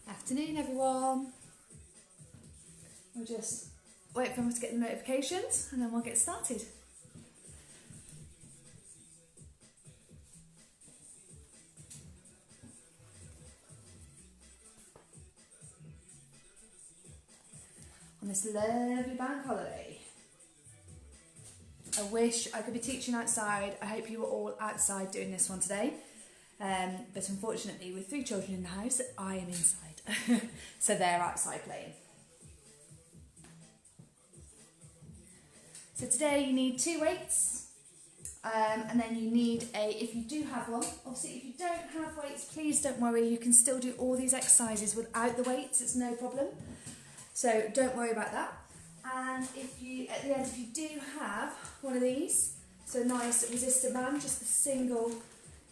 Afternoon, everyone. We'll just wait for them to get the notifications and then we'll get started. On this lovely bank holiday. I wish I could be teaching outside. I hope you were all outside doing this one today. But unfortunately, with 3 children in the house, I am inside. So they're outside playing. So today you need 2 weights. And then you need if you do have one, obviously if you don't have weights, please don't worry. You can still do all these exercises without the weights. It's no problem. So don't worry about that. And if you, at the end, if you do have one of these, so a nice resistant band, just a single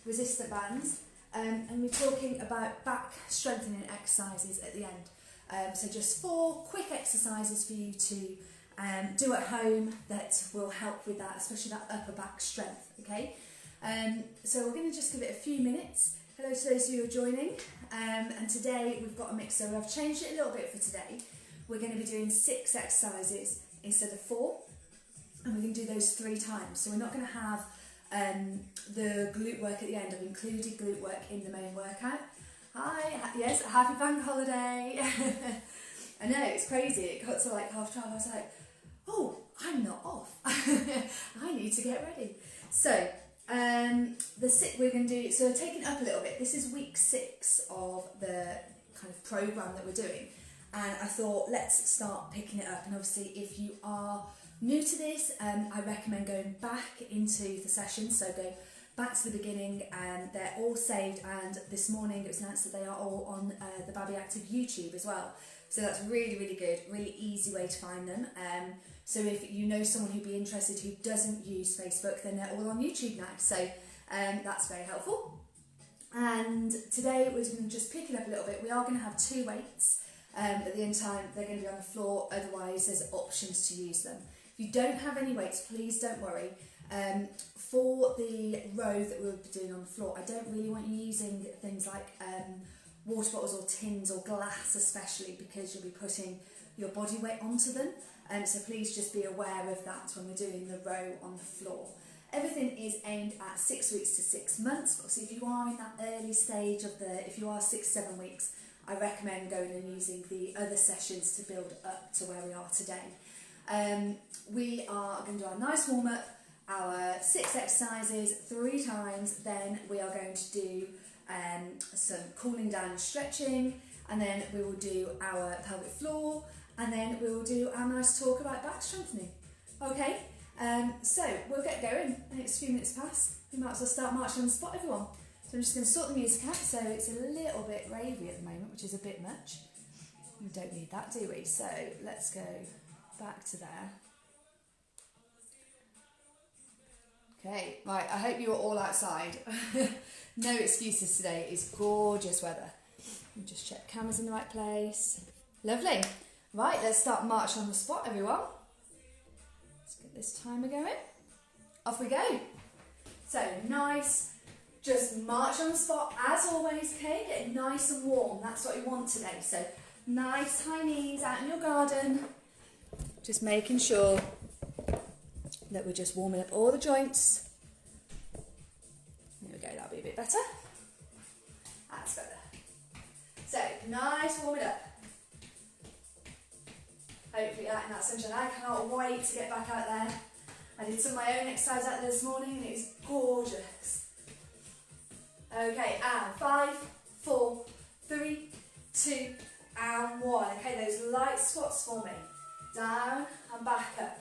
resistant bands, and we're talking about back strengthening exercises at the end. So just 4 quick exercises for you to do at home that will help with that, especially that upper back strength, okay? So we're going to just give it a few minutes. Hello to those of you who are joining. And today we've got a mix, so I've changed it a little bit for today. We're going to be doing 6 exercises instead of 4, and we're going to do those 3 times. So we're not going to have the glute work at the end. I've included glute work in the main workout. Hi, yes, happy bank holiday. I know, it's crazy. It got to like 12:30. I was like, oh, I'm not off. I need to get ready. So we're going to do, so taking it up a little bit. This is week 6 of the kind of program that we're doing. And I thought, let's start picking it up. And obviously, if you are new to this, I recommend going back into the sessions. So go back to the beginning, and they're all saved. And this morning it was announced that they are all on the Babi Active YouTube as well. So that's really, really good, really easy way to find them. So if you know someone who'd be interested who doesn't use Facebook, then they're all on YouTube now. So that's very helpful. And today we're going to just pick it up a little bit. We are going to have 2 weights. At the end time, they're going to be on the floor, otherwise there's options to use them. If you don't have any weights, please don't worry. For the row that we'll be doing on the floor, I don't really want you using things like water bottles or tins or glass especially, because you'll be putting your body weight onto them. So please just be aware of that when we're doing the row on the floor. Everything is aimed at 6 weeks to 6 months. Obviously, if you are in that early stage of if you are 6-7 weeks, I recommend going and using the other sessions to build up to where we are today. We are going to do our nice warm up, our 6 exercises 3 times, then we are going to do some cooling down and stretching, and then we will do our pelvic floor, and then we will do our nice talk about back strengthening. Okay, so we'll get going. The next few minutes pass, we might as well start marching on the spot, everyone. So I'm just going to sort the music out, so it's a little bit ravey at the moment, which is a bit much. We don't need that, do we? So let's go back to there. Okay, right, I hope you are all outside. No excuses today, it's gorgeous weather. Let me just check cameras in the right place. Lovely. Right, let's start marching on the spot, everyone. Let's get this timer going. Off we go. So nice. Just march on the spot as always, okay? Get nice and warm, that's what we want today. So nice high knees out in your garden. Just making sure that we're just warming up all the joints. There we go, that'll be a bit better. That's better. So nice warming up. Hopefully out in that sunshine. I cannot wait to get back out there. I did some of my own exercise out there this morning and it is gorgeous. Okay, and 5, 4, 3, 2, and 1. Okay, those light squats for me. Down and back up.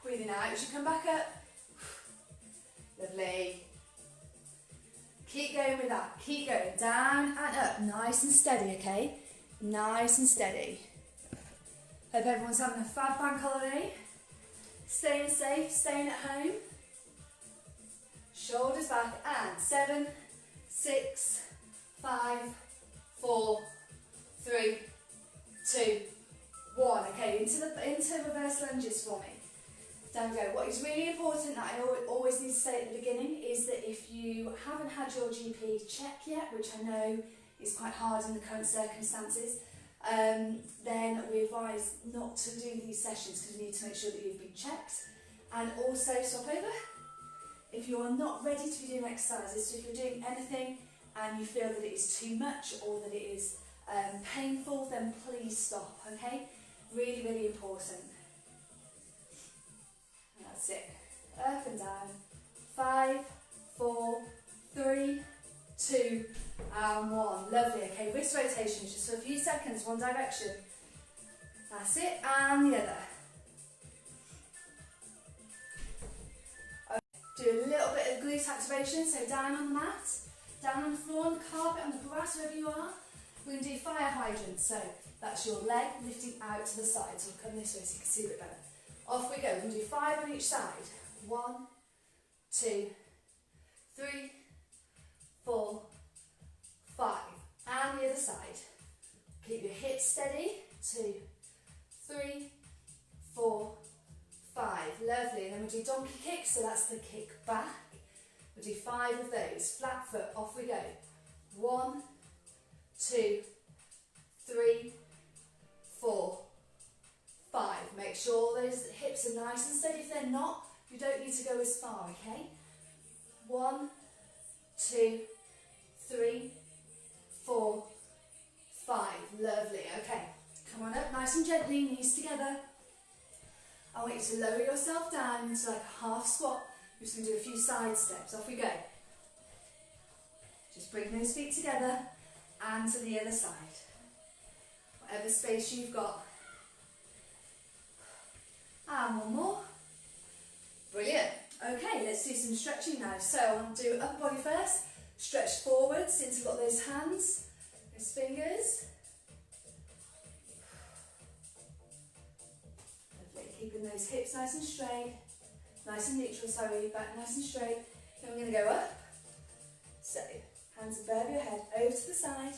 Breathing out, you should come back up. Lovely. Keep going with that. Keep going. Down and up. Nice and steady, okay? Nice and steady. Hope everyone's having a fab bank holiday. Staying safe, staying at home. Shoulders back, and 7, 6, 5, 4, 3, 2, 1. Okay, into reverse lunges for me. Down we go. What is really important that I always need to say at the beginning is that if you haven't had your GP check yet, which I know is quite hard in the current circumstances, then we advise not to do these sessions because we need to make sure that you've been checked. And also, swap over. If you are not ready to be doing exercises, so if you're doing anything and you feel that it is too much or that it is painful, then please stop, okay? Really, really important. That's it. Up and down. 5, 4, 3, 2, and 1. Lovely. Okay, wrist rotations just for a few seconds, one direction. That's it, and the other. Okay. Do a little bit of glute activation, so down on the mat, down on the floor, on the carpet, on the grass, wherever you are. We're going to do fire hydrants, so that's your leg lifting out to the side. So we'll come this way so you can see a bit better. Off we go. We're going to do 5 on each side. 1, 2, 3, 4, 5. And the other side. Keep your hips steady. 2, 3, 4, 5. Lovely. And then we'll do donkey kicks, so that's the kick back. We'll do 5 of those. Flat foot. Off we go. 1, 2, 3, 4, 5. Make sure those hips are nice and steady. If they're not, you don't need to go as far, okay? 1, 2, 3, 4, 5. Lovely. Okay. Come on up nice and gently, knees together. I want you to lower yourself down into like a half squat. We're just going to do a few side steps. Off we go. Just bring those feet together and to the other side. Whatever space you've got. And one more. Brilliant. Okay, let's do some stretching now. So I want to do upper body first. Stretch forwards, interlock those hands, those fingers. Lovely. Keeping those hips nice and straight. Nice and neutral, sorry, back nice and straight. Then we're going to go up. So, hands above your head, over to the side.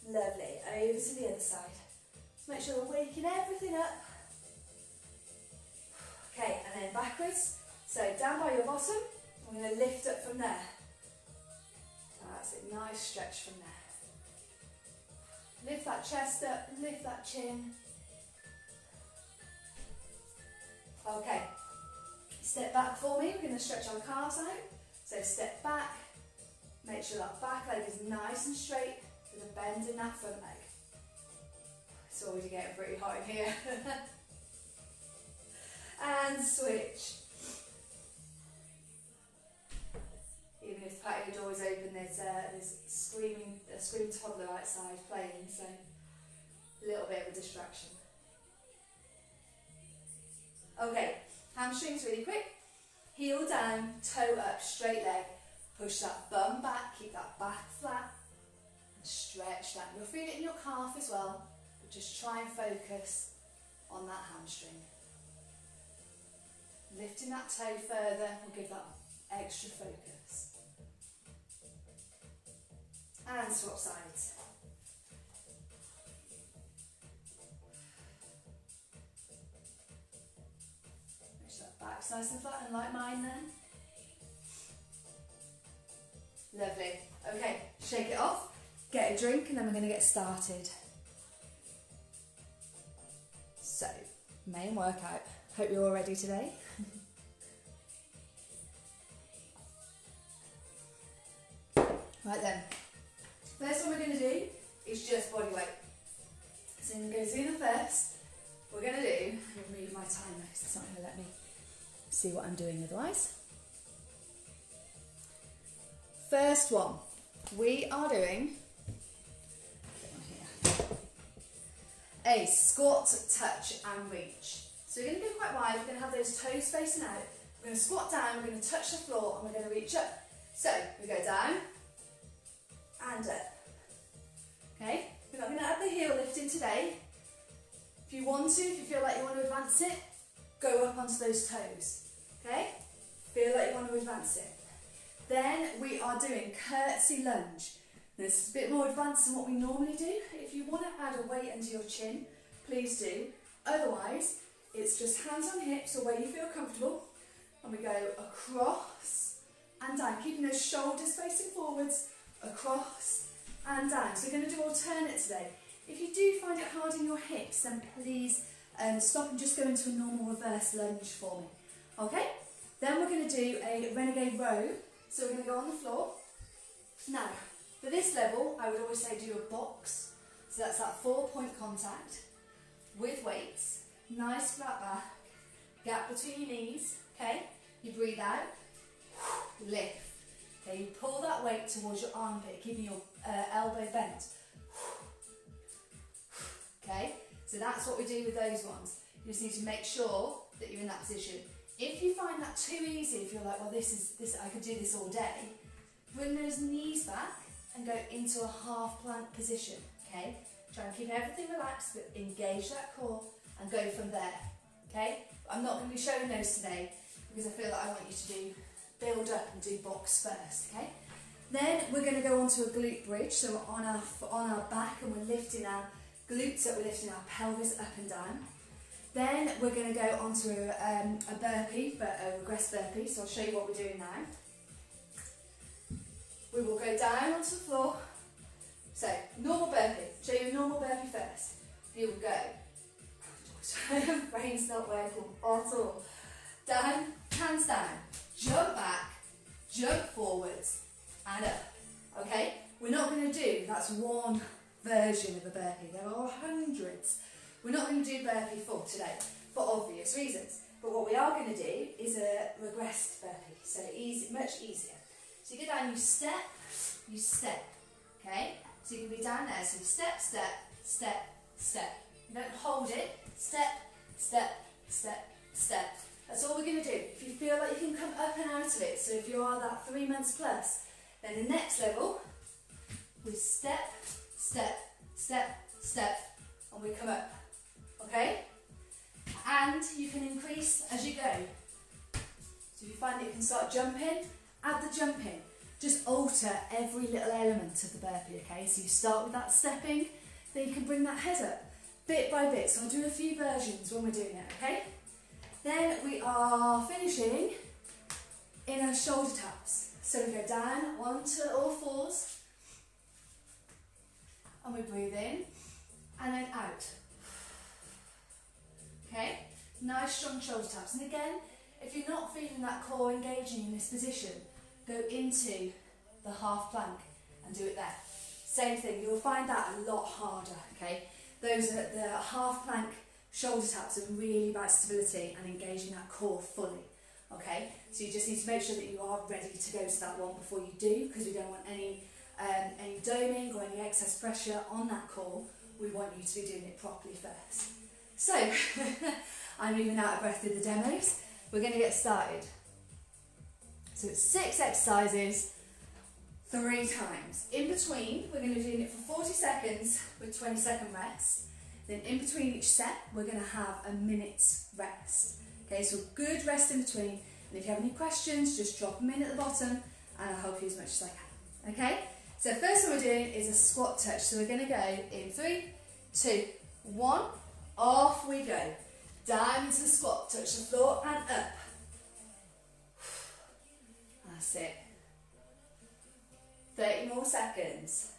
Lovely. Over to the other side. Just make sure we're waking everything up. Okay, and then backwards. So down by your bottom, we're going to lift up from there. That's it, nice stretch from there. Lift that chest up, lift that chin. Okay, step back for me, we're going to stretch our calves out. So step back, make sure that back leg is nice and straight with a bend in that front leg. It's already getting pretty hot in here. And switch. Even if the patio door is open, there's a screaming toddler outside playing, so a little bit of a distraction. Okay, hamstrings really quick. Heel down, toe up, straight leg. Push that bum back, keep that back flat. And stretch that. You'll feel it in your calf as well, but just try and focus on that hamstring. Lifting that toe further will give that extra focus. And swap sides. Make sure that back's nice and flat and like mine then. Lovely. Okay, shake it off, get a drink, and then we're going to get started. So, main workout. Hope you're all ready today. Right then, first one we're going to do is just body weight. So I'm going to go through the first. We're going to do, remove my timer because it's not going to let me see what I'm doing otherwise. First one, we are doing a squat, touch and reach. So we're going to go quite wide, we're going to have those toes facing out. We're going to squat down, we're going to touch the floor and we're going to reach up. So we go down and up. Okay, we're not going to add the heel lifting today. If you want to, if you feel like you want to advance it, go up onto those toes. Okay, feel like you want to advance it. Then we are doing curtsy lunge. This is a bit more advanced than what we normally do. If you want to add a weight under your chin, please do. Otherwise, it's just hands on hips or where you feel comfortable. And we go across and down, keeping those shoulders facing forwards, across and down. So we're going to do alternate today. If you do find it hard in your hips, then please stop and just go into a normal reverse lunge for me. Okay? Then we're going to do a renegade row. So we're going to go on the floor. Now, for this level, I would always say do a box. So that's that 4-point contact with weights. Nice flat back. Gap between your knees. Okay? You breathe out. Lift. Okay, you pull that weight towards your armpit, keeping your elbow bent. Okay, so that's what we do with those ones. You just need to make sure that you're in that position. If you find that too easy, if you're like, well, this I could do this all day, bring those knees back and go into a half plank position. Okay, try and keep everything relaxed, but engage that core and go from there. Okay, I'm not going to be showing those today because I feel like I want you to build up and do box first. Okay, then we're going to go on to a glute bridge. So we're on our back and we're lifting our glutes up, we're lifting our pelvis up and down. Then we're going to go on to a burpee, but a regress burpee. So I'll show you what we're doing now. We will go down onto the floor. So normal burpee. Show you a normal burpee first. You will go. Brain's not working at all. Down, hands down. Jump back, jump forwards, and up. Okay? We're not going to do, that's one version of a burpee. There are hundreds. We're not going to do burpee full today, for obvious reasons. But what we are going to do is a regressed burpee. So easy, much easier. So you go down, you step. Okay? So you can be down there. So you step, step, step, step. You don't hold it. Step, step, step, step. That's all we're going to do. If you feel like you can come up and out of it, so if you are that 3 months plus, then the next level, we step, step, step, step, and we come up. Okay? And you can increase as you go. So if you find that you can start jumping, add the jumping. Just alter every little element of the burpee, okay? So you start with that stepping, then you can bring that head up bit by bit. So I'll do a few versions when we're doing it, okay? Then we are finishing in our shoulder taps. So we go down onto all fours, and we breathe in, and then out. Okay? Nice strong shoulder taps. And again, if you're not feeling that core engaging in this position, go into the half plank and do it there. Same thing, you'll find that a lot harder, okay? Those are the half plank shoulder taps are really about stability and engaging that core fully, okay? So you just need to make sure that you are ready to go to that one before you do, because we don't want any doming or any excess pressure on that core. We want you to be doing it properly first. So, I'm even out of breath with the demos. We're going to get started. So it's 6 exercises, 3 times. In between, we're going to be doing it for 40 seconds with 20-second rest. Then in between each set, we're going to have a minute's rest. Okay, so good rest in between. And if you have any questions, just drop them in at the bottom and I'll help you as much as I can. Okay, so first one we're doing is a squat touch. So we're going to go in 3, 2, 1, off we go. Down into the squat, touch the floor and up. That's it. 30 more seconds.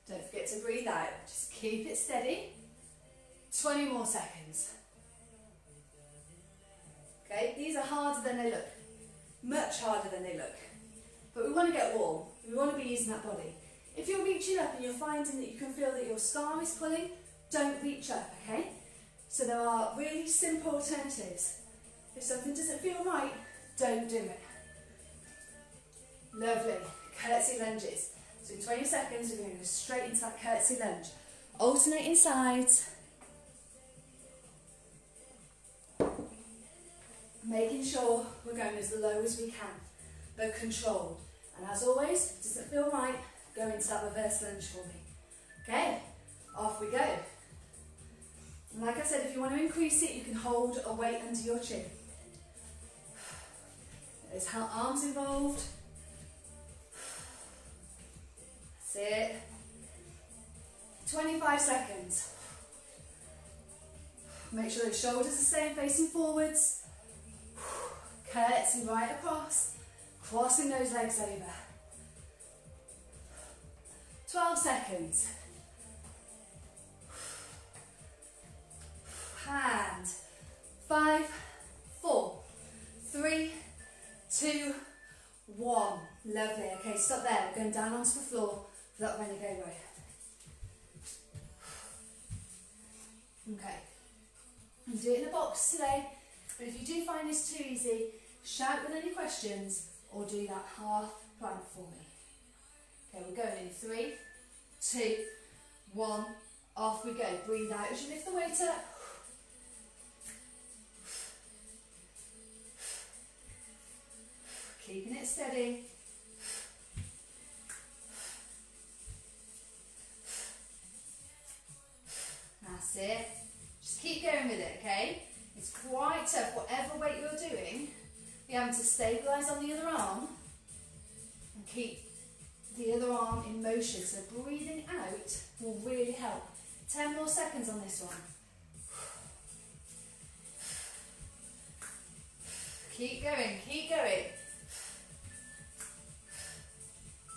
Don't forget to breathe out. Just keep it steady. 20 more seconds. Okay, these are harder than they look. Much harder than they look. But we want to get warm. We want to be using that body. If you're reaching up and you're finding that you can feel that your scar is pulling, don't reach up, okay? So there are really simple alternatives. If something doesn't feel right, don't do it. Lovely. Curtsy lunges. So in 20 seconds, we're going to go straight into that curtsy lunge. Alternating sides. Making sure we're going as low as we can, but controlled. And as always, if it doesn't feel right, go into that reverse lunge for me. Okay, off we go. And like I said, if you want to increase it, you can hold a weight under your chin. There's arms involved. That's it. 25 seconds. Make sure the shoulders are staying facing forwards. Curtsy right across, crossing those legs over. 12 seconds. And 5, 4, 3, 2, 1. Lovely. Okay, stop there. We're going down onto the floor for that renegade row. Okay. I'm doing a box today, but if you do find this too easy, shout with any questions or do that half plank for me. Okay, we're going in 3, 2, 1. Off we go. Breathe out as you lift the weight up. Keeping it steady. That's it. Just keep going with it, okay? It's quite tough, whatever weight you're doing, you're having to stabilise on the other arm and keep the other arm in motion. So breathing out will really help. 10 more seconds on this one. Keep going, keep going.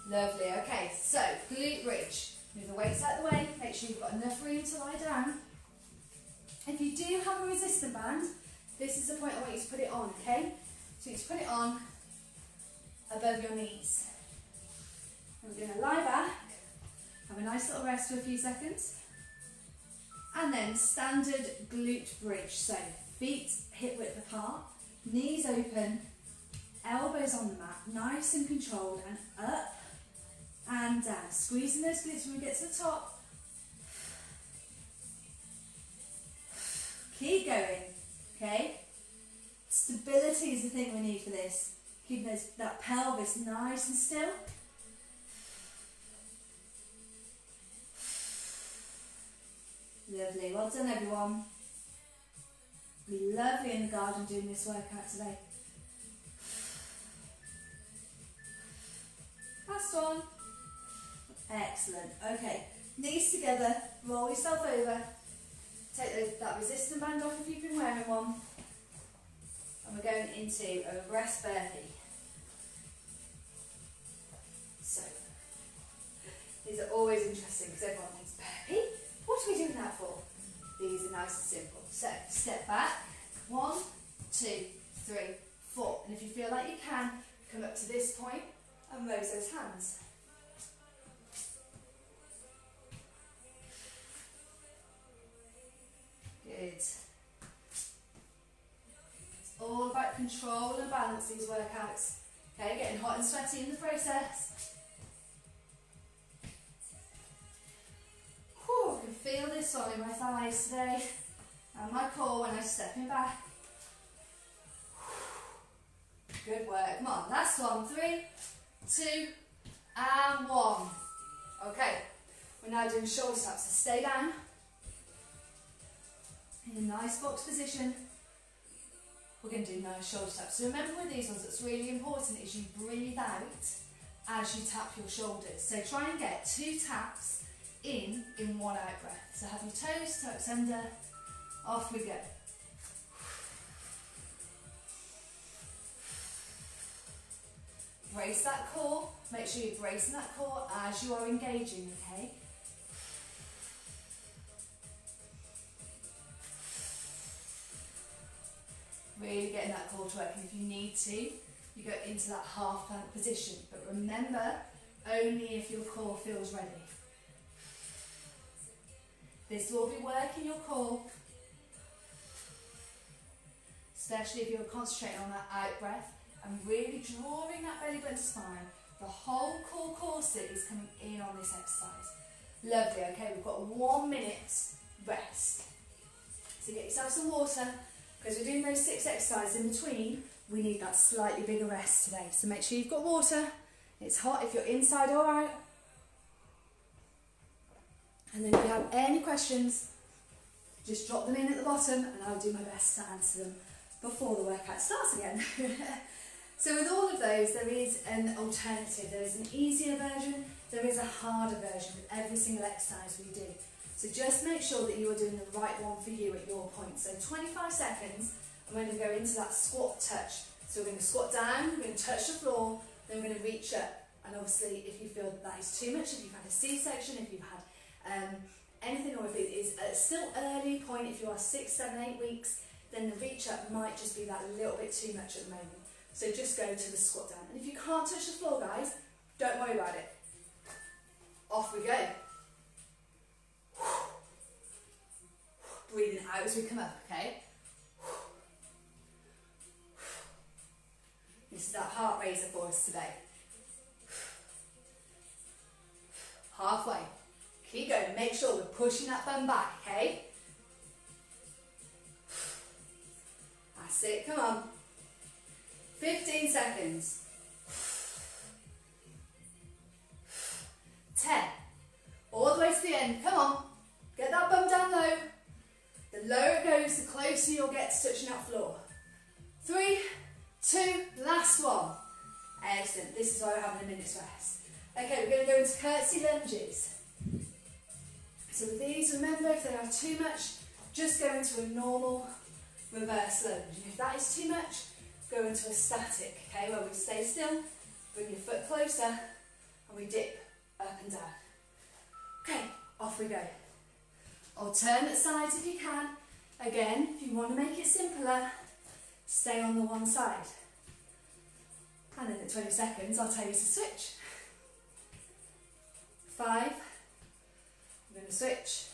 Lovely, okay, so glute bridge. Move the weights out of the way, make sure you've got enough room to lie down. If you do have a resistant band, this is the point I want you to put it on, okay? So you need to put it on above your knees. And we're going to lie back, have a nice little rest for a few seconds. And then standard glute bridge. So feet hip width apart, knees open, elbows on the mat, nice and controlled, and up and down. Squeezing those glutes when we get to the top. Keep going, okay? Stability is the thing we need for this. Keeping that pelvis nice and still. Lovely, well done everyone. Be lovely in the garden doing this workout today. Last one. Excellent. Okay, knees together, roll yourself over. Take that resistant band off if you've been wearing one. And we're going into a rest burpee. So, these are always interesting because everyone thinks, burpee? What are we doing that for? These are nice and simple. So, step back. 1, 2, 3, 4. And if you feel like you can, come up to this point and raise those hands. Good. It's all about control and balance, these workouts. Okay, getting hot and sweaty in the process. Whew, I can feel this one in my thighs today and my core when I'm stepping back. Good work. Come on, last one. 3, 2, and 1. Okay, we're now doing shoulder taps. So stay down in a nice box position. We're going to do nice shoulder taps. So remember with these ones, what's really important is you breathe out as you tap your shoulders. So try and get 2 taps in one out breath. So have your toes tucked under. Off we go. Brace that core. Make sure you're bracing that core as you are engaging, okay? Really getting that core to work, and if you need to, you go into that half plank position. But remember, only if your core feels ready. This will be working your core, especially if you're concentrating on that out breath and really drawing that belly button to spine. The whole core corset is coming in on this exercise. Lovely, okay, we've got 1 minute rest. So get yourself some water. Because we're doing those 6 exercises in between, we need that slightly bigger rest today. So make sure you've got water. It's hot if you're inside or out. And then if you have any questions, just drop them in at the bottom and I'll do my best to answer them before the workout starts again. So with all of those, there is an alternative. There is an easier version, there is a harder version with every single exercise we do. So just make sure that you are doing the right one for you at your point. So 25 seconds, I'm going to go into that squat touch. So we're going to squat down, we're going to touch the floor, then we're going to reach up. And obviously, if you feel that is too much, if you've had a C-section, if you've had anything, or if it is a still early point, if you are 6, 7, 8 weeks, then the reach up might just be that little bit too much at the moment. So just go to the squat down. And if you can't touch the floor, guys, don't worry about it. Off we go. Breathing out as we come up, okay? This is that heart raiser for us today. Halfway. Keep going. Make sure we're pushing that bum back, okay? That's it. Come on. 15 seconds. 10. All the way to the end. Come on. Get that bum down low. The lower it goes, the closer you'll get to touching that floor. 3, 2, last one. Excellent. This is why we're having a minute's rest. Okay, we're going to go into curtsy lunges. So with these, remember, if they are too much, just go into a normal reverse lunge. And if that is too much, go into a static, okay, where we stay still, bring your foot closer, and we dip up and down. Okay, off we go. Alternate sides if you can. Again, if you want to make it simpler, stay on the one side. And in the 20 seconds, I'll tell you to switch. 5, I'm going to switch.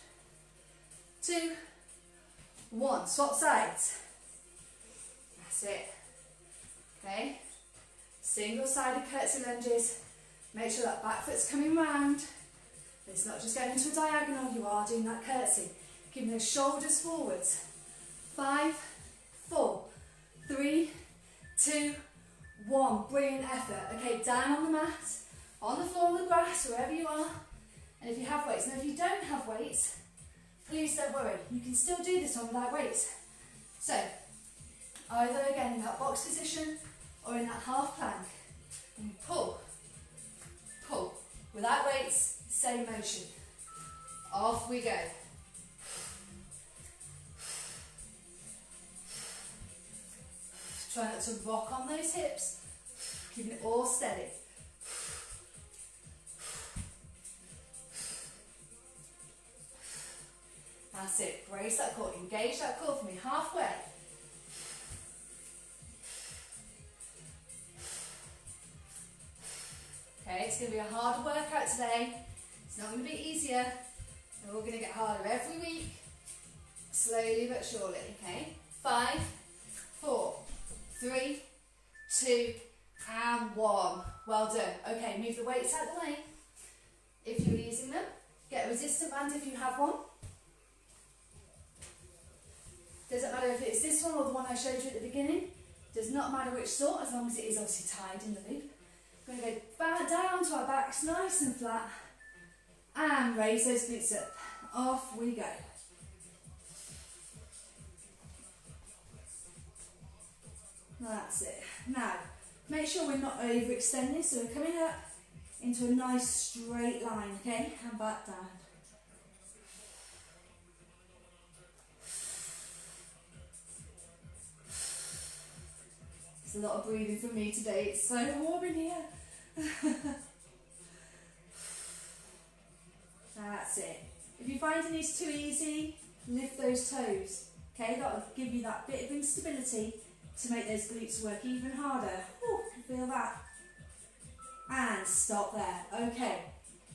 2, 1, swap sides. That's it. Okay, single-sided curtsy lunges. Make sure that back foot's coming round. It's not just going into a diagonal, you are doing that curtsy. Keeping those shoulders forwards. 5, 4, 3, 2, 1. Brilliant effort. Okay, down on the mat, on the floor, on the grass, wherever you are. And if you have weights, and if you don't have weights, please don't worry. You can still do this one without weights. So, either again in that box position or in that half plank. And pull, pull. Without weights, same motion. Off we go. Try not to rock on those hips. Keeping it all steady. That's it. Brace that core. Engage that core for me. Halfway. Okay, it's going to be a harder workout today. It's not going to be easier. And we're going to get harder every week. Slowly but surely. Okay. 5, 4, 3, 2, and 1. Well done. Okay, move the weights out of the way. If you're using them, get a resistant band if you have one. Doesn't matter if it's this one or the one I showed you at the beginning. Does not matter which sort, as long as it is obviously tied in the loop. We're going to go back down to our backs, nice and flat, and raise those glutes up. Off we go. That's it. Now, make sure we're not overextending, so we're coming up into a nice straight line, okay? And back down. It's a lot of breathing from me today. It's so warm in here. That's it. If you're finding these too easy, lift those toes. Okay, that will give you that bit of instability to make those glutes work even harder. Ooh, feel that. And stop there. Okay,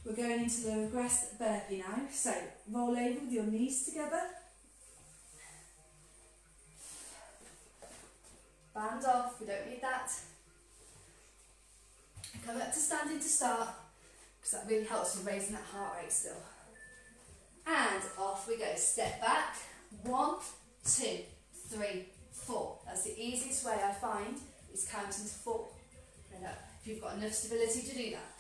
we're going into the regressed burpee now. So roll over with your knees together. Band off, we don't need that. Come up to standing to start, because that really helps with raising that heart rate still. And off we go. Step back. 1, 2, 3, 4. That's the easiest way I find, is counting to 4. And up, if you've got enough stability to do that.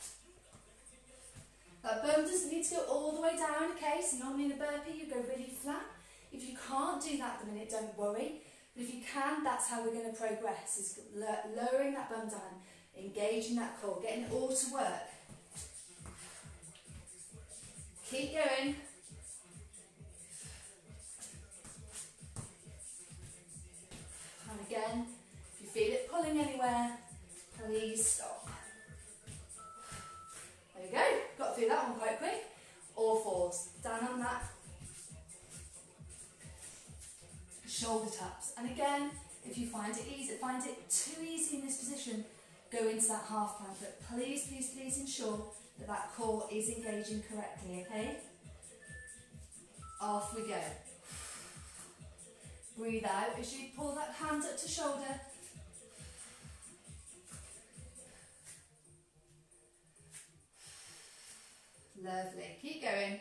That bum doesn't need to go all the way down, okay? So normally in a burpee you go really flat. If you can't do that at the minute, don't worry. But if you can, that's how we're going to progress, is lowering that bum down, engaging that core, getting it all to work. Keep going. And again, if you feel it pulling through that one quite quick. All fours, down on that. Shoulder taps. And again, if you find it too easy in this position, go into that half plank. But please, please, please ensure that that core is engaging correctly, okay? Off we go. Breathe out as you pull that hand up to shoulder. Lovely. Keep going.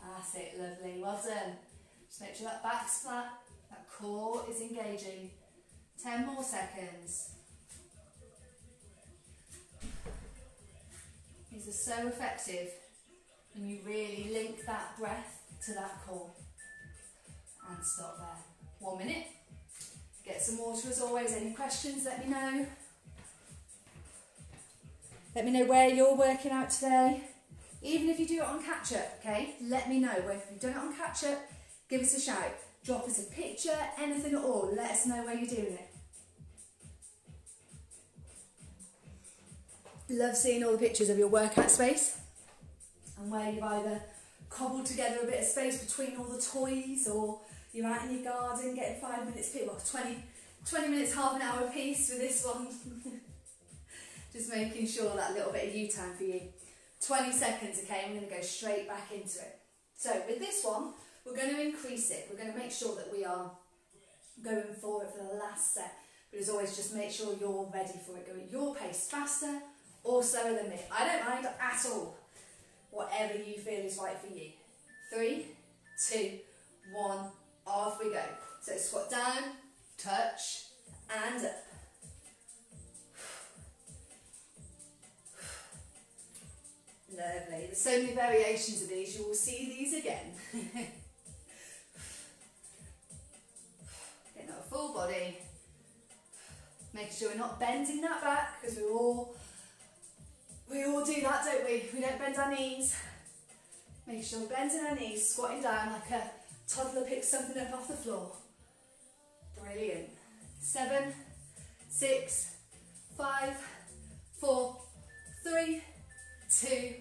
That's it, lovely. Well done. Just make sure that back's flat, that core is engaging. 10 more seconds. These are so effective when you really link that breath to that core. And stop there. 1 minute. Get some water as always. Any questions, let me know. Let me know where you're working out today. Even if you do it on catch-up, okay? Let me know. If you've done it on catch-up, give us a shout. Drop us a picture, anything at all. Let us know where you're doing it. Love seeing all the pictures of your workout space and where you've either cobbled together a bit of space between all the toys, or you're out in your garden getting 5 minutes, well, 20 minutes, half an hour piece with this one. Just making sure that little bit of you time for you. 20 seconds, okay, I'm going to go straight back into it. So with this one, we're going to increase it. We're going to make sure that we are going for it for the last set. But as always, just make sure you're ready for it. Go at your pace, faster or slower than me. I don't mind at all. Whatever you feel is right for you. 3, 2, 1, off we go. So squat down, touch, and up. Lovely. There's so many variations of these. You will see these again. Getting a full body. Making sure we're not bending that back, because we all do that, don't we? We don't bend our knees. Making sure we're bending our knees, squatting down like a toddler picks something up off the floor. Brilliant. 7, 6, 5, 4, 3, 2,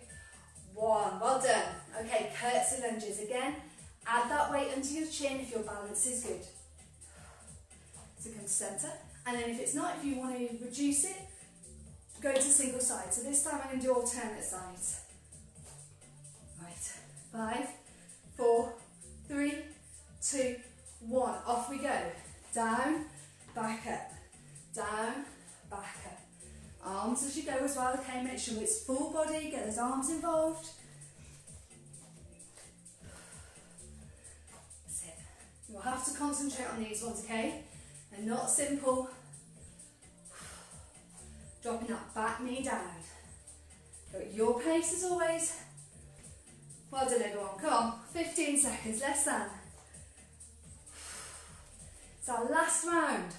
1. Well done. Okay, curtsy lunges again. Add that weight under your chin if your balance is good. So come to centre. And then if it's not, if you want to reduce it, go to single side. So this time I'm going to do alternate sides. Right. 5, 4, 3, 2, 1. Off we go. Down, back up. Down, back up. Arms as you go as well, okay? Make sure it's full body, get those arms involved. That's it. You'll have to concentrate on these ones, okay? They're not simple. Dropping that back knee down. Go at your pace as always. Well done everyone, come on, 15 seconds, less than. It's our last round.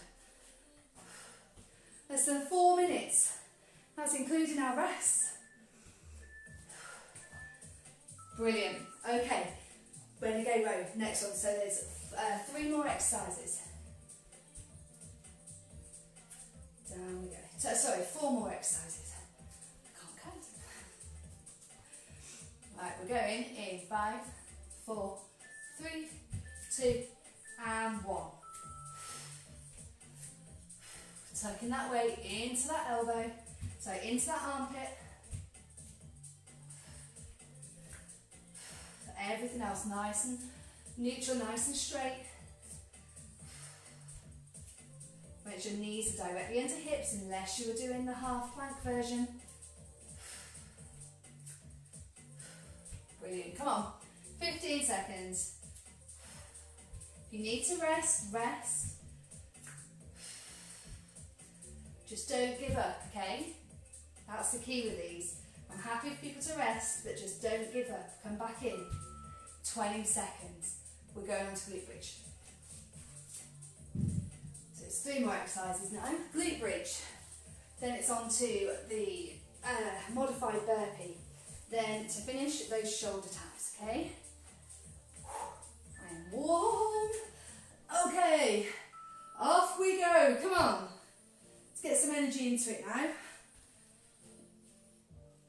Less than 4 minutes. That's including our rest. Brilliant. Okay, renegade row, next one. So there's 3 more exercises. Down we go. So, sorry, 4 more exercises. I can't count. Right, we're going in 5, 4, 3, 2, and 1. Tucking that weight into that elbow, so into that armpit. So everything else nice and neutral, nice and straight. Make sure knees are directly under hips unless you were doing the half plank version. Brilliant, come on, 15 seconds. If you need to rest, rest. Just don't give up, okay? That's the key with these. I'm happy for people to rest, but just don't give up. Come back in. 20 seconds. We're going on to glute bridge. So it's 3 more exercises now. Glute bridge. Then it's on to the modified burpee. Then to finish, those shoulder taps, okay? I'm warm. Okay. of energy into it now.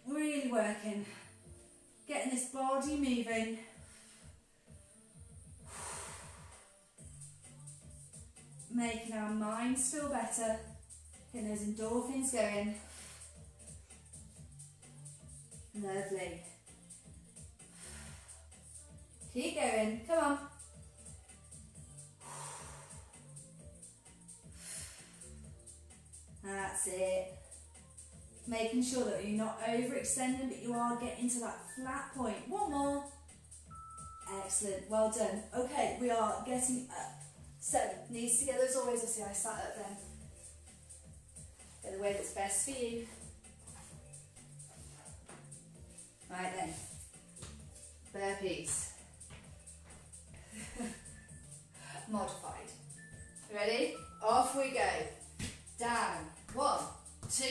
Really working, getting this body moving. Making our minds feel better, getting those endorphins going. Lovely. Keep going, come on. That's it. Making sure that you're not overextending, but you are getting to that flat point. One more. Excellent, well done. Okay, we are getting up. So, knees together as always. Obviously I sat up then. Get the way that's best for you. Right then. Burpees. Modified. Ready? Off we go. Down. 1, 2,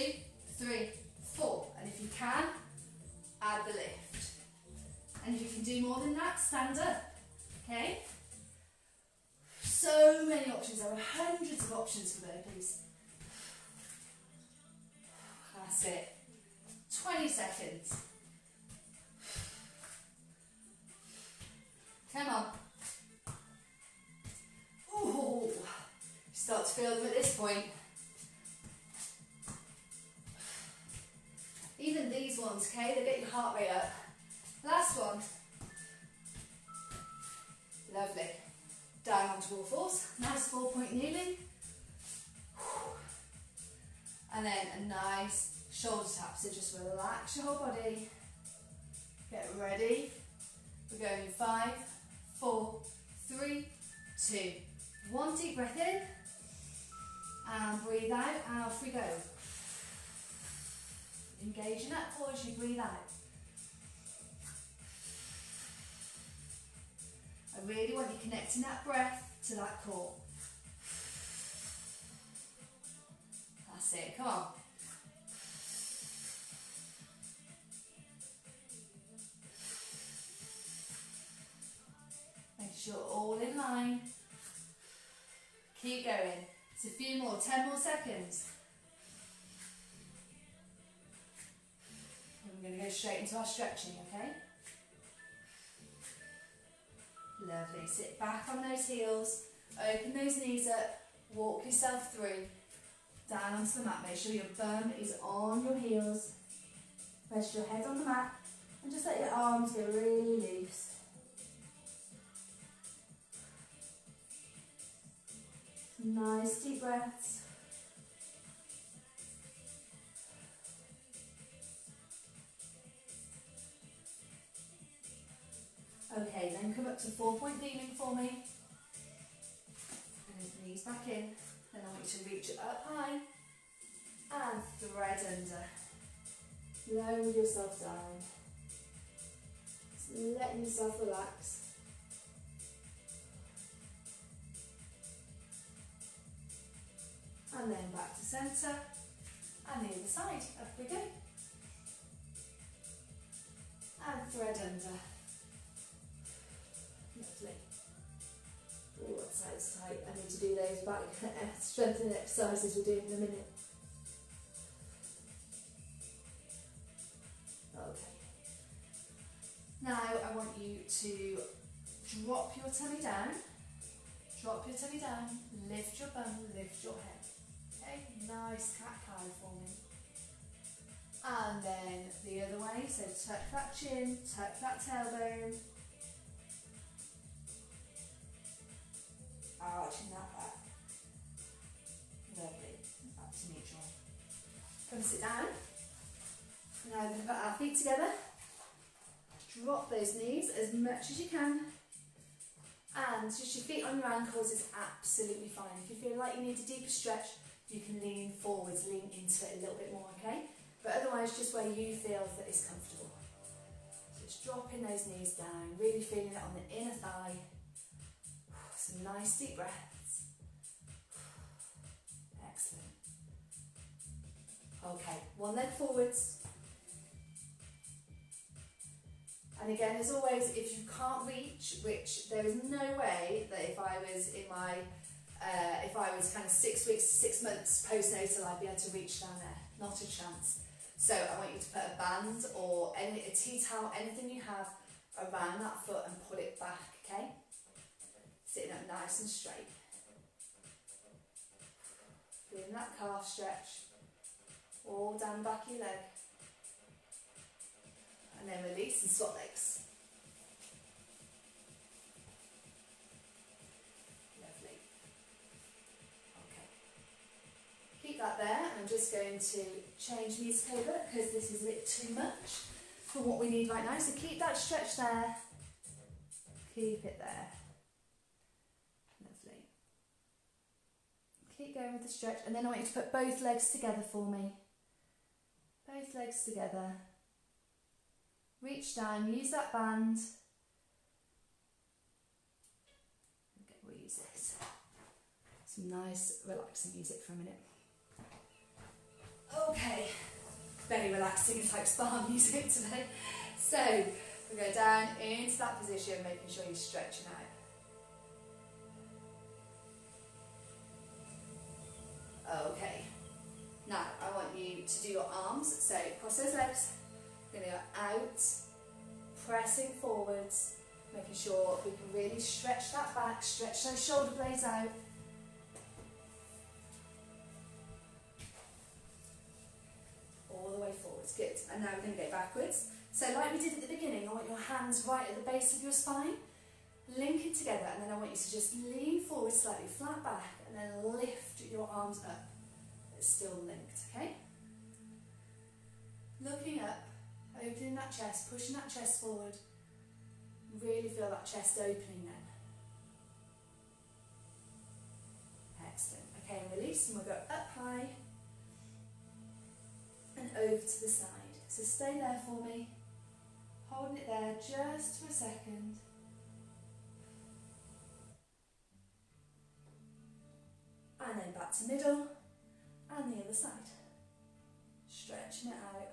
3, 4. And if you can, add the lift. And if you can do more than that, stand up. Okay? So many options. There are hundreds of options for burpees. That's it. 20 seconds. Come on. Ooh. Start to feel them at this point. Even these ones, okay, they get your heart rate up. Last one. Lovely. Down onto all fours. Nice 4-point kneeling. And then a nice shoulder tap. So just relax your whole body. Get ready. We're going in 5, 4, 3, 2, 1. Deep breath in. And breathe out. And off we go. Engaging that core as you breathe out. I really want you connecting that breath to that core. That's it, come on. Make sure all in line. Keep going. It's a few more, 10 more seconds. And we're going to go straight into our stretching, okay? Lovely. Sit back on those heels, open those knees up, walk yourself through, down onto the mat. Make sure your bum is on your heels. Rest your head on the mat and just let your arms go really loose. Nice deep breaths. Okay, then come up to 4-point kneeling for me. And knees back in. Then I want you to reach it up high and thread under. Lower yourself down. Just letting yourself relax. And then back to centre. And the other side. Up we go. And thread under. Lovely. Oh, that side's tight. I need to do those back strengthening exercises we're doing in a minute. Okay. Now I want you to drop your tummy down. Drop your tummy down. Lift your bum, lift your head. Okay, nice cat-cow for me. And then the other way, so tuck that chin, tuck that tailbone. Arching that back. Lovely. Back to neutral. Come sit down. Now we're going to put our feet together. Drop those knees as much as you can. And just your feet on your ankles is absolutely fine. If you feel like you need a deeper stretch, you can lean forwards, lean into it a little bit more, okay? But otherwise, just where you feel that is comfortable. So just dropping those knees down, really feeling it on the inner thigh. Some nice deep breaths. Excellent. Okay, one leg forwards. And again, as always, if you can't reach, which there is no way that if I was in my if I was kind of 6 weeks to 6 months postnatal, I'd be able to reach down there. Not a chance. So I want you to put a band or a tea towel, anything you have around that foot and pull it back, okay? Sitting up nice and straight. Doing that calf stretch, all down the back of your leg. And then release and swap legs. Lovely. Okay. Keep that there. I'm just going to change music over because this is a bit too much for what we need right now. So keep that stretch there. Keep it there. Lovely. Keep going with the stretch. And then I want you to put both legs together for me. Both legs together. Reach down, use that band. Okay, we'll use this. Some nice relaxing music for a minute. Okay, very relaxing, it's like spa music today. So, we go down into that position, making sure you're stretching out. Okay, now I want you to do your arms, so cross those legs. We're going to go out, pressing forwards, making sure we can really stretch that back, stretch those shoulder blades out. All the way forwards, good. And now we're going to go backwards. So like we did at the beginning, I want your hands right at the base of your spine, link it together, and then I want you to just lean forward slightly, flat back, and then lift your arms up. It's still linked, okay? Looking up. Opening that chest, pushing that chest forward. Really feel that chest opening then. Excellent. Okay, and release, and we'll go up high and over to the side. So stay there for me. Holding it there just for a second. And then back to middle and the other side. Stretching it out.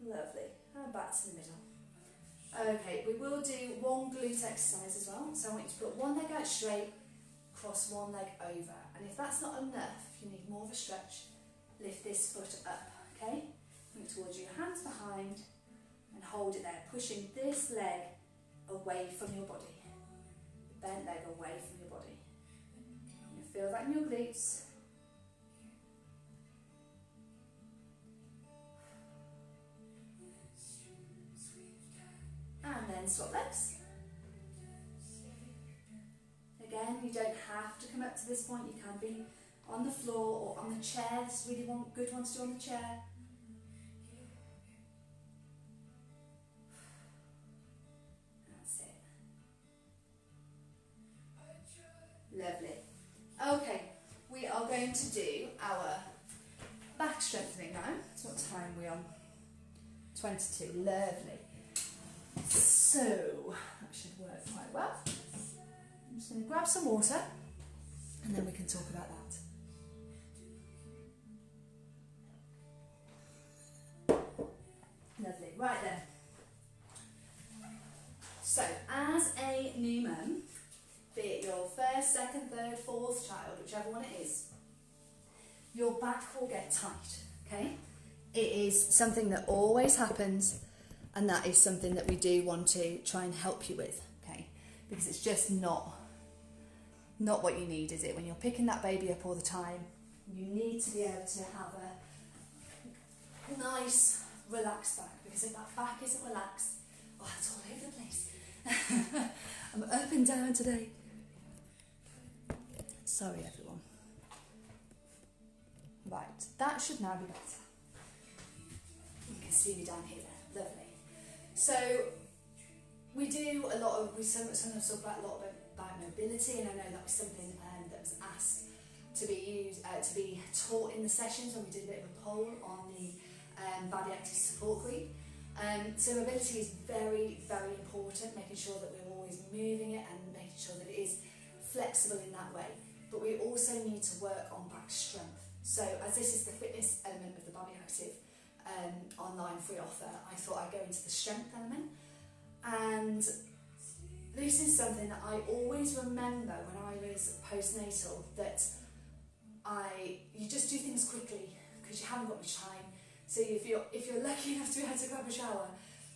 Lovely, and back to the middle. Okay, we will do one glute exercise as well. So I want you to put one leg out straight, cross one leg over. And if that's not enough, if you need more of a stretch, lift this foot up, okay? Bring it towards you, hands behind, and hold it there, pushing this leg away from your body. The bent leg away from your body. You feel that in your glutes. And then swap legs. Again, you don't have to come up to this point. You can be on the floor or on the chair. It's really good one to do on the chair. That's it. Lovely. Okay, we are going to do our back strengthening now. So what time are we on? 22. Lovely. So, that should work quite well. I'm just going to grab some water and then we can talk about that. Lovely, right then. So, as a new mum, be it your first, second, third, fourth child, whichever one it is, your back will get tight, okay? It is something that always happens. And that is something that we do want to try and help you with, okay? Because it's just not what you need, is it? When you're picking that baby up all the time, you need to be able to have a nice, relaxed back. Because if that back isn't relaxed, oh, it's all over the place. I'm up and down today. Sorry, everyone. Right, that should now be better. You can see me down here there. Lovely. So we do a lot of, we sometimes talk about a lot about mobility, and I know that was something that was asked to be taught in the sessions when we did a bit of a poll on the Babi Actif support group. So mobility is very, very important, making sure that we're always moving it and making sure that it is flexible in that way. But we also need to work on back strength. So as this is the fitness element of the Babi Actif online free offer, I thought I'd go into the strength element. And the this is something that I always remember when I was postnatal, that you just do things quickly because you haven't got much time. So if you're lucky enough to be able to grab a shower,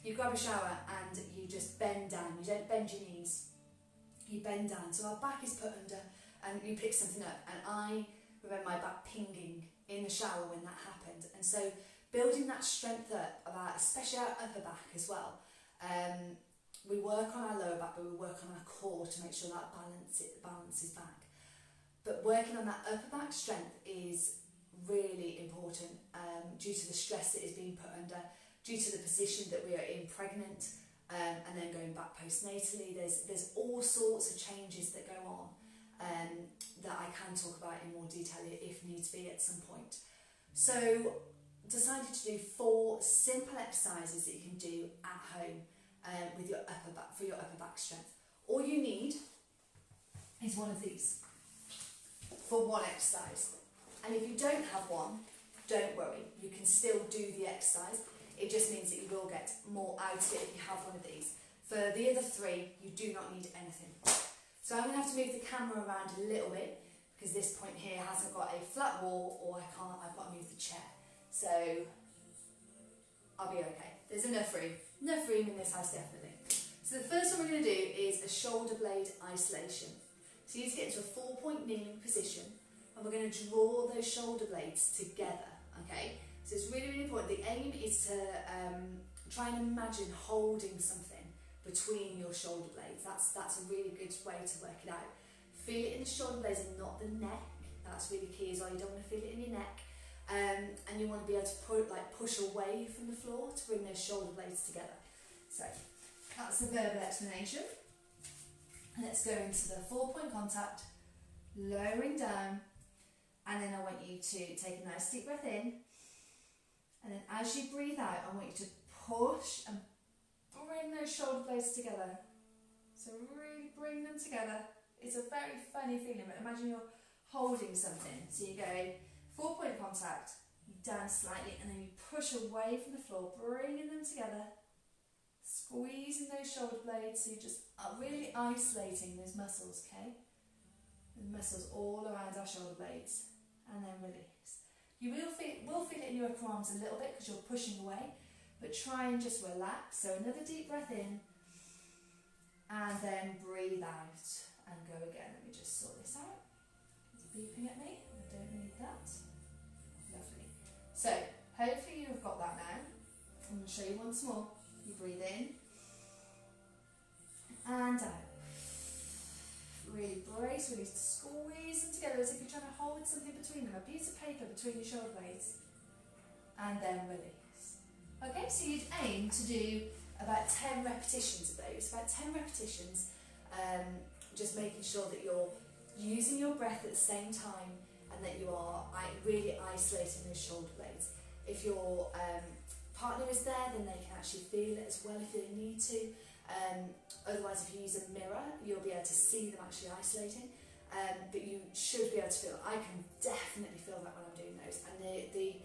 you grab a shower and you just bend down. You don't bend your knees, you bend down. So our back is put under and you pick something up. And I remember my back pinging in the shower when that happened. And so building that strength up, especially our upper back as well. We work on our lower back, but we work on our core to make sure that balance is back. But working on that upper back strength is really important due to the stress that is being put under, due to the position that we are in pregnant, and then going back postnatally. There's all sorts of changes that go on that I can talk about in more detail if needs be at some point. So decided to do 4 simple exercises that you can do at home with your upper back, for your upper back strength. All you need is one of these for one exercise. And if you don't have one, don't worry, you can still do the exercise. It just means that you will get more out of it if you have one of these. For the other 3, you do not need anything. So I'm going to have to move the camera around a little bit because this point here hasn't got a flat wall, or I've got to move the chair. So I'll be okay. There's enough room in this house, definitely. So the first one we're going to do is a shoulder blade isolation. So you need to get into a 4-point kneeling position, and we're going to draw those shoulder blades together, okay? So it's really, really important. The aim is to try and imagine holding something between your shoulder blades. That's a really good way to work it out. Feel it in the shoulder blades and not the neck. That's really key as well. You don't want to feel it in your neck. And you want to be able to push away from the floor to bring those shoulder blades together. So that's the verbal explanation. Let's go into the 4-point contact, lowering down, and then I want you to take a nice deep breath in, and then as you breathe out, I want you to push and bring those shoulder blades together. So really bring them together. It's a very funny feeling, but imagine you're holding something. So you go 4-point contact, down slightly, and then you push away from the floor, bringing them together, squeezing those shoulder blades, so you're just really isolating those muscles, okay? The muscles all around our shoulder blades, and then release. You will feel it in your upper arms a little bit because you're pushing away, but try and just relax. So another deep breath in, and then breathe out, and go again. Let me just sort this out. It's beeping at me, I don't need that. Lovely. So, hopefully you've got that now. I'm going to show you once more. You breathe in, and out. Really brace, really squeeze them together as if you're trying to hold something between them, a piece of paper between your shoulder blades, and then release. Okay, so you'd aim to do about 10 repetitions of those, about 10 repetitions, just making sure that you're using your breath at the same time and that you are really isolating those shoulder blades. If your partner is there, then they can actually feel it as well if they need to. Otherwise, if you use a mirror, you'll be able to see them actually isolating. But you should be able to feel it. I can definitely feel that when I'm doing those. And the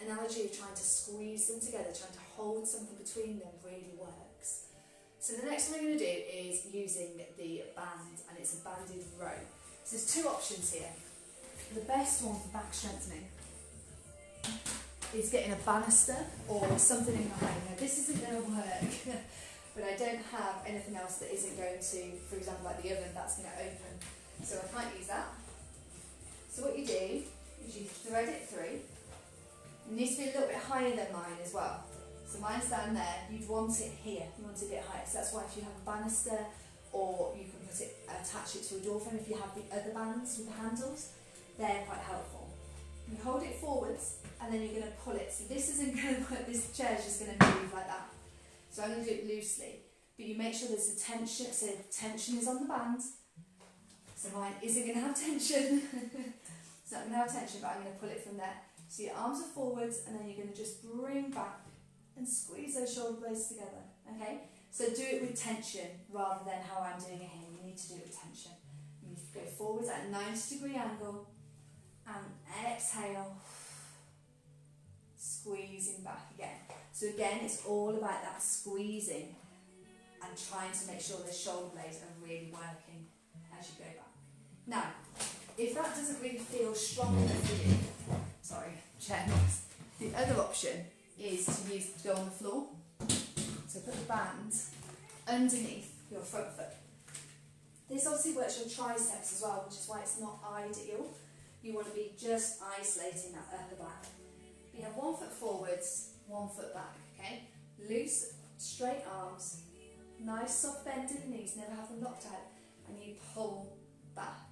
analogy of trying to squeeze them together, trying to hold something between them really works. So the next one we're going to do is using the band, and it's a banded row. So there's 2 options here. The best one for back strengthening is getting a banister or something in your home. Now this isn't going to work. But I don't have anything else that isn't going to, for example, like the oven, that's going to open. So I can't use that. So what you do is you thread it through. It needs to be a little bit higher than mine as well. So mine's down there, you'd want it here, you want it a bit higher. So that's why if you have a banister, or you can attach it to a door frame if you have the other bands with the handles, they're quite helpful. You hold it forwards, and then you're going to pull it. So this isn't going to work, this chair's just going to move like that. So I'm going to do it loosely, but you make sure there's a tension, so tension is on the band. So mine isn't going to have tension. It's not going to have tension, but I'm going to pull it from there. So your arms are forwards, and then you're going to just bring back and squeeze those shoulder blades together, okay? So do it with tension rather than how I'm doing it here. You need to do it with tension. You need to go forwards at a 90-degree angle, and exhale, squeezing back again. So again, it's all about that squeezing and trying to make sure the shoulder blades are really working as you go back. Now, if that doesn't really feel strong enough for you, sorry, chair noise, the other option is to go on the floor. So put the band underneath your front foot. This obviously works your triceps as well, which is why it's not ideal. You want to be just isolating that upper back. You have 1 foot forwards, 1 foot back, okay? Loose, straight arms, nice soft bend in the knees, never have them locked out, and you pull back.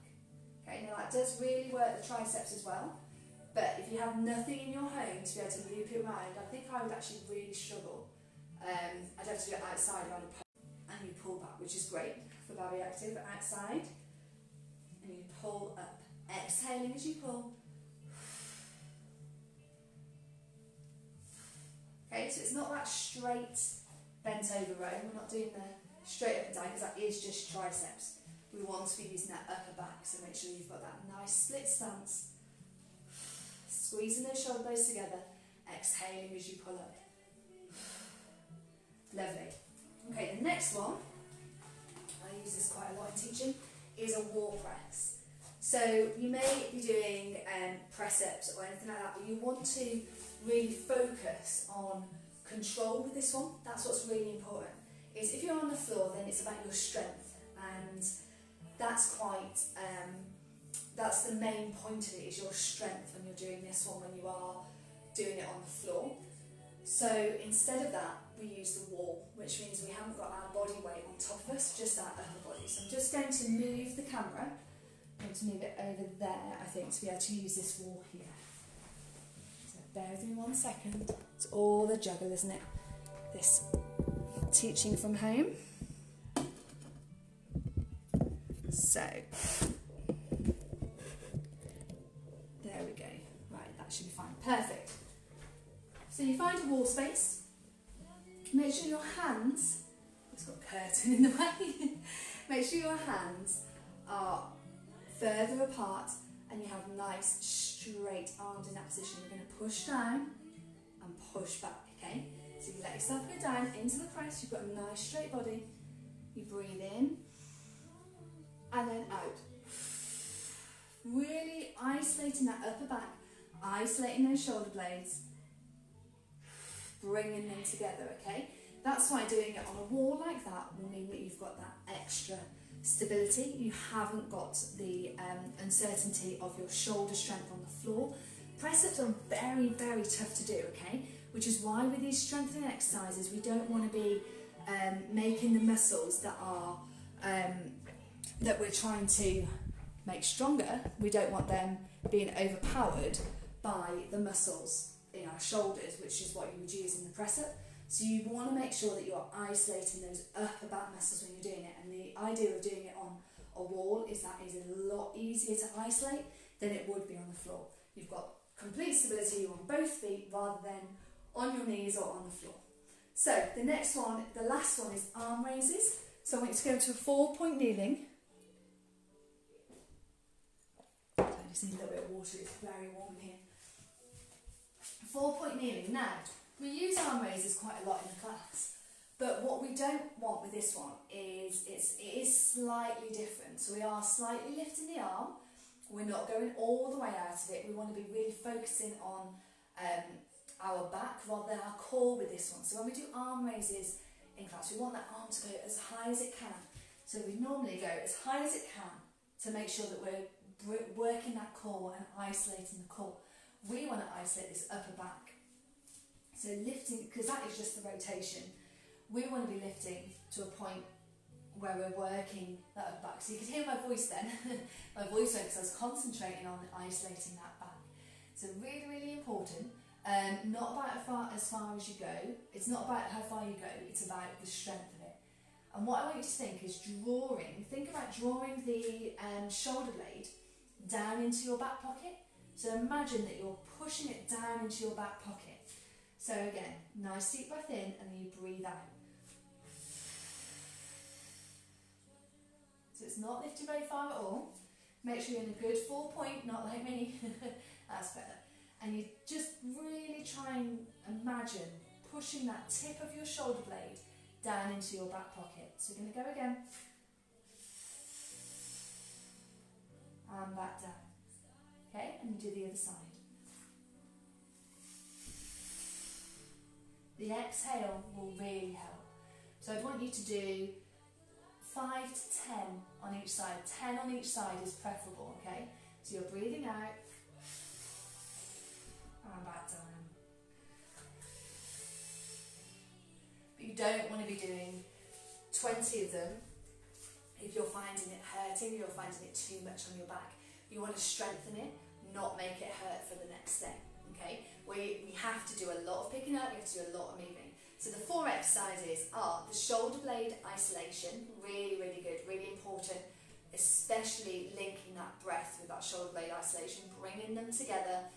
Okay, now that does really work the triceps as well, but if you have nothing in your home to be able to loop it around, I think I would actually really struggle. I'd have to do it outside around a pole, and you pull back, which is great for Babi Actif, outside, and you pull up, exhaling as you pull. Okay, so it's not that straight bent over row, we're not doing the straight up and down because that is just triceps. We want to be using that upper back, so make sure you've got that nice split stance. Squeezing those shoulder blades together, exhaling as you pull up. Lovely. Okay, the next one, I use this quite a lot in teaching, is a wall press. So you may be doing press-ups or anything like that, but you want to really focus on control with this one. That's what's really important. Is if you're on the floor, then it's about your strength, and that's quite that's the main point of it, is your strength when you're doing this one, when you are doing it on the floor. So instead of that, we use the wall, which means we haven't got our body weight on top of us, just our upper body. So I'm just going to move the camera. I'm going to move it over there, I think, to be able to use this wall here. So bear with me 1 second. It's all the juggle, isn't it? This teaching from home. So, there we go. Right, that should be fine. Perfect. So you find a wall space. Make sure your hands, it's got a curtain in the way, make sure your hands are further apart and you have nice straight arms in that position. You're going to push down and push back, okay? So you let yourself go down into the press, you've got a nice straight body. You breathe in and then out. Really isolating that upper back, isolating those shoulder blades, bringing them together, okay? That's why doing it on a wall like that will mean that you've got that extra stability. You haven't got the uncertainty of your shoulder strength on the floor. Press-ups are very, very tough to do, okay? Which is why with these strengthening exercises, we don't want to be making the muscles that are that we're trying to make stronger. We don't want them being overpowered by the muscles in our shoulders, which is what you would use in the press-up. So you want to make sure that you're isolating those upper back muscles when you're doing it, and the idea of doing it on a wall is that is a lot easier to isolate than it would be on the floor. You've got complete stability on both feet rather than on your knees or on the floor. So the next one, the last one, is arm raises. So I want you to go to a 4-point kneeling. I just need a little bit of water, it's very warm in here. 4-point kneeling. Now, we use arm raises quite a lot in the class, but what we don't want with this one is it is slightly different. So we are slightly lifting the arm, we're not going all the way out of it. We want to be really focusing on our back rather than our core with this one. So when we do arm raises in class, we want that arm to go as high as it can. So we normally go as high as it can to make sure that we're working that core and isolating the core. We want to isolate this upper back. So lifting, because that is just the rotation, we want to be lifting to a point where we're working that upper back. So you could hear my voice then, my voice went because I was concentrating on isolating that back. So really, really important. Not about as far as you go, it's not about how far you go, it's about the strength of it. And what I want you to think is think about drawing the shoulder blade down into your back pocket. So imagine that you're pushing it down into your back pocket. So again, nice deep breath in and then you breathe out. So it's not lifted very far at all. Make sure you're in a good 4-point, not like me. That's better. And you just really try and imagine pushing that tip of your shoulder blade down into your back pocket. So we're going to go again. And back down. Okay, and do the other side. The exhale will really help. So I'd want you to do 5 to 10 on each side. 10 on each side is preferable, okay? So you're breathing out and back down. But you don't want to be doing 20 of them if you're finding it hurting, you're finding it too much on your back. You want to strengthen it, not make it hurt for the next day, okay? We have to do a lot of picking up, we have to do a lot of moving. So the 4 exercises are the shoulder blade isolation, really, really good, really important, especially linking that breath with that shoulder blade isolation, bringing them together,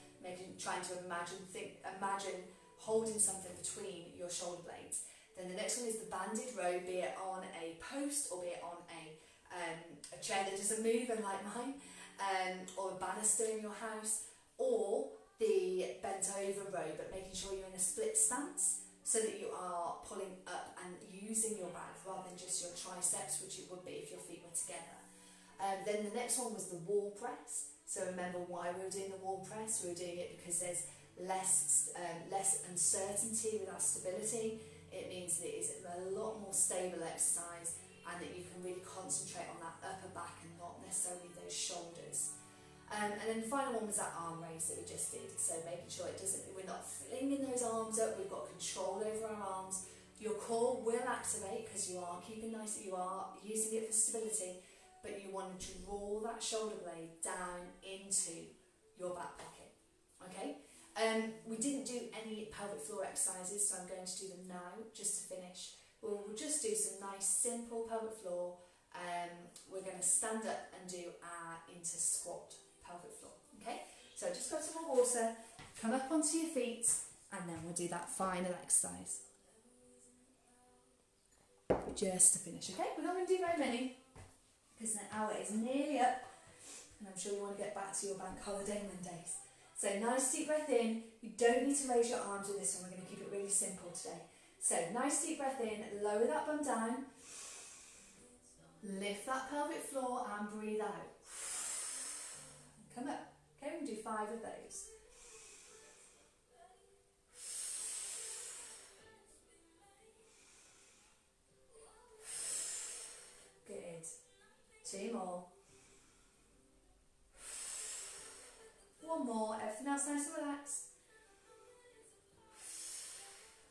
trying to imagine holding something between your shoulder blades. Then the next one is the banded row, be it on a post or be it on a chair that doesn't move, unlike mine, or a banister in your house, or the bent over row, but making sure you're in a split stance so that you are pulling up and using your back rather than just your triceps, which it would be if your feet were together. Then the next one was the wall press. So remember why we were doing the wall press. We were doing it because there's less uncertainty with our stability. It means that it is a lot more stable exercise and that you can really concentrate on that upper back and not necessarily those shoulders. And then the final one was that arm raise that we just did. So making sure we're not flinging those arms up, we've got control over our arms. Your core will activate because you are keeping nice, you are using it for stability, but you want to draw that shoulder blade down into your back pocket, okay? We didn't do any pelvic floor exercises, so I'm going to do them now, just to finish. We'll just do some nice, simple pelvic floor. We're going to stand up and do our into squat pelvic floor, okay? So just grab some more water, come up onto your feet, and then we'll do that final exercise. Just to finish, okay? We're not going to do very many, because the hour is nearly up, and I'm sure you want to get back to your bank holiday Mondays. So nice deep breath in. You don't need to raise your arms with this one. We're going to keep it really simple today. So nice deep breath in, lower that bum down, lift that pelvic floor and breathe out. Come up. Okay, we can do 5 of those. Good. 2 more. 1 more. Everything else nice and relaxed.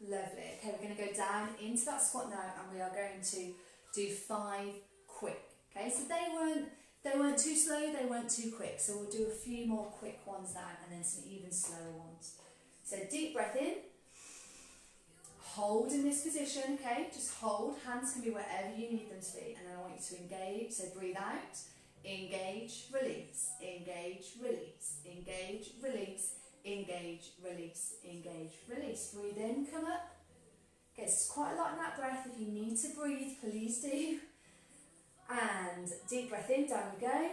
Lovely. Okay, we're going to go down into that squat now, and we are going to do 5 quick. Okay, so they weren't too slow, they weren't too quick. So we'll do a few more quick ones now, and then some even slower ones. So deep breath in. Hold in this position. Okay, just hold. Hands can be wherever you need them to be, and then I want you to engage. So breathe out. Engage, release, engage, release, engage, release, engage, release, engage, release. Breathe in, come up. Okay, it's quite a lot in that breath. If you need to breathe, please do. And deep breath in, down we go.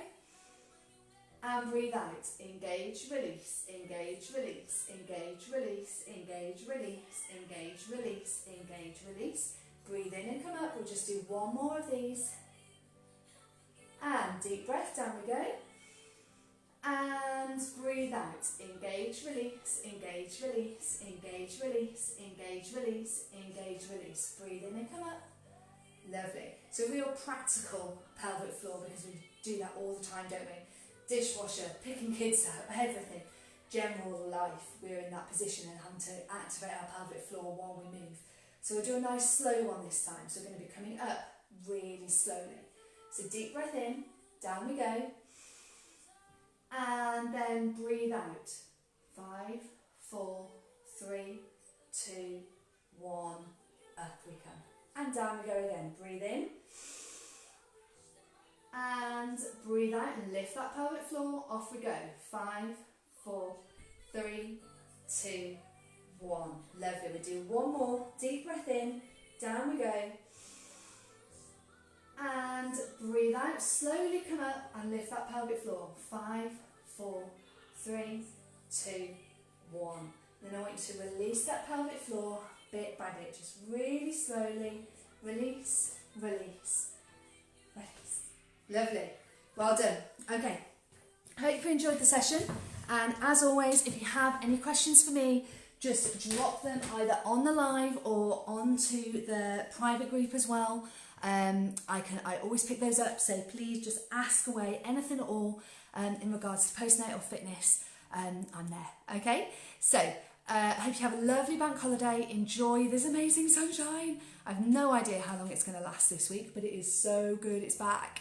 And breathe out. Engage, release, engage, release, engage, release, engage, release, engage, release, engage, release. Breathe in and come up. We'll just do 1 more of these. And deep breath, down we go. And breathe out. Engage, release, engage, release, engage, release, engage, release, engage, release. Breathe in and come up. Lovely. So real practical pelvic floor, because we do that all the time, don't we? Dishwasher, picking kids up, everything. General life, we're in that position and having to activate our pelvic floor while we move. So we'll do a nice slow one this time. So we're going to be coming up really slowly. So deep breath in, down we go, and then breathe out. 5, 4, 3, 2, 1, up we come. And down we go again. Breathe in, and breathe out and lift that pelvic floor, off we go. 5, 4, 3, 2, 1. Lovely, we do 1 more, deep breath in, down we go. And breathe out, slowly come up and lift that pelvic floor. 5, 4, 3, 2, 1. Then I want you to release that pelvic floor bit by bit, just really slowly release, release, release. Lovely. Well done. Okay. Hope you enjoyed the session. And as always, if you have any questions for me, just drop them either on the live or onto the private group as well. I always pick those up, so please just ask away, anything at all in regards to postnatal fitness. I'm there. Okay, so I hope you have a lovely bank holiday. Enjoy this amazing sunshine. I have no idea how long it's going to last this week, but it is so good. It's back.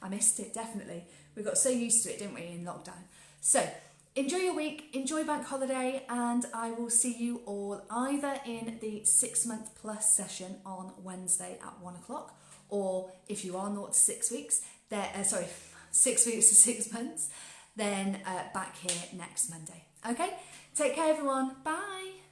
I missed it, definitely. We got so used to it, didn't we, in lockdown? So enjoy your week, enjoy bank holiday, and I will see you all either in the 6-month plus session on Wednesday at 1 o'clock, or if you are 0 to 6 weeks, 6 weeks to 6 months, then back here next Monday. Okay, take care everyone, bye.